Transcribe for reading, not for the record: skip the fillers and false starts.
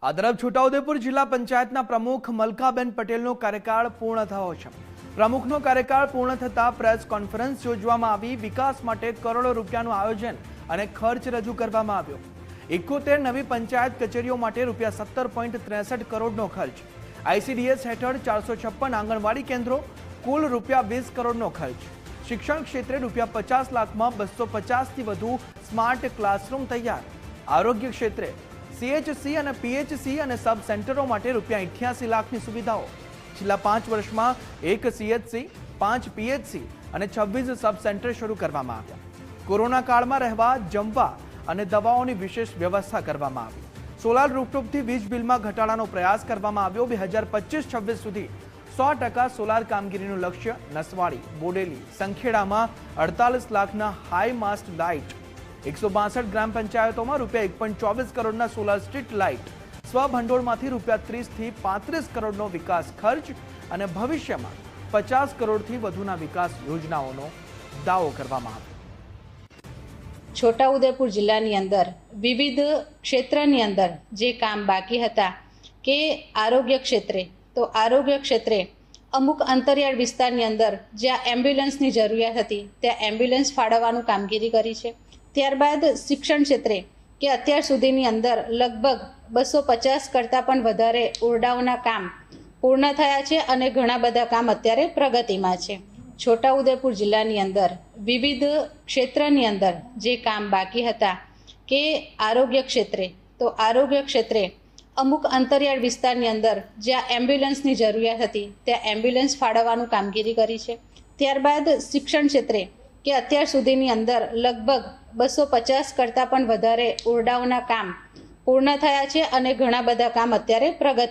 આ તરફ છોટાઉદેપુર જિલ્લા પંચાયતના પ્રમુખ મલકાબેન પટેલનો કાર્યકાળ પૂર્ણ થયો છે। પ્રમુખનો કાર્યકાળ પૂર્ણ થતા પ્રેસ કોન્ફરન્સ યોજવામાં આવી। વિકાસ માટે કરોડો રૂપિયાનું આયોજન અને ખર્ચ રજૂ કરવામાં આવ્યો। 71 નવી પંચાયત કચેરીઓ માટે રૂપિયા 17.63 કરોડનો ખર્ચ, આઈસીડીએસ હેઠળ 456 આંગણવાડી કેન્દ્રો, કુલ રૂપિયા 20 કરોડનો ખર્ચ। શિક્ષણ ક્ષેત્રે રૂપિયા 50 લાખમાં 250થી વધુ સ્માર્ટ ક્લાસરૂમ તૈયાર। આરોગ્ય ક્ષેત્રે સીએચસી અને પીએચસી અને સબ સેન્ટરો માટે રૂપિયા 88 લાખની સુવિધાઓ। છેલ્લા 5 વર્ષમાં 1 સીએચસી, 5 પીએચસી અને 26 સબ સેન્ટર શરૂ કરવામાં આવ્યા। કોરોના કાળમાં રહેવા, જમવા અને દવાઓની વિશેષ વ્યવસ્થા કરવામાં આવી। સોલાર રૂફટોપથી વીજ બિલમાં ઘટાડાનો પ્રયાસ કરવામાં આવ્યો। 2025-26 સુધી 100% સોલાર કામગીરીનું લક્ષ્ય। નસવાડી, બોડેલી, સંખેડામાં 48 લાખના હાઈ માસ્ટ લાઇટ, 162 ગ્રામ પંચાયતોમાં રૂપિયા 1.24 કરોડના સોલાર સ્ટ્રીટ લાઇટ, સ્વભંડોળમાંથી રૂપિયા 30થી 35 કરોડનો વિકાસ ખર્ચ અને ભવિષ્યમાં 50 કરોડથી વધુના વિકાસ યોજનાઓનો દાવો કરવામાં આવ્યો। છોટાઉદેપુર જિલ્લાની અંદર વિવિધ ક્ષેત્રની અંદર જે કામ બાકી હતા કે આરોગ્ય ક્ષેત્રે, તો આરોગ્ય ક્ષેત્રે અમુક અંતરિયાળ વિસ્તારની અંદર જ્યાં એમ્બ્યુલન્સની જરૂરિયાત હતી ત્યાં એમ્બ્યુલન્સ ફાળવવાનું કામગીરી કરી છે। ત્યારબાદ શિક્ષણ ક્ષેત્રે કે અત્યાર સુધીની અંદર લગભગ 250 કરતાં પણ વધારે ઓરડાઓના કામ પૂર્ણ થયા છે અને ઘણા બધા કામ અત્યારે પ્રગતિમાં છે। છોટાઉદેપુર જિલ્લાની અંદર વિવિધ ક્ષેત્રની અંદર જે કામ બાકી હતા કે આરોગ્ય ક્ષેત્રે, તો આરોગ્ય ક્ષેત્રે અમુક અંતરિયાળ વિસ્તારની અંદર જ્યાં એમ્બ્યુલન્સની જરૂરિયાત હતી ત્યાં એમ્બ્યુલન્સ ફાળવવાનું કામગીરી કરી છે। ત્યારબાદ શિક્ષણ ક્ષેત્રે કે અત્યાર સુધીની અંદર લગભગ 250 કરતાં પણ વધારે ઓરડાઓના કામ પૂર્ણ થયા છે અને ઘણા બધા કામ અત્યારે પ્રગતિ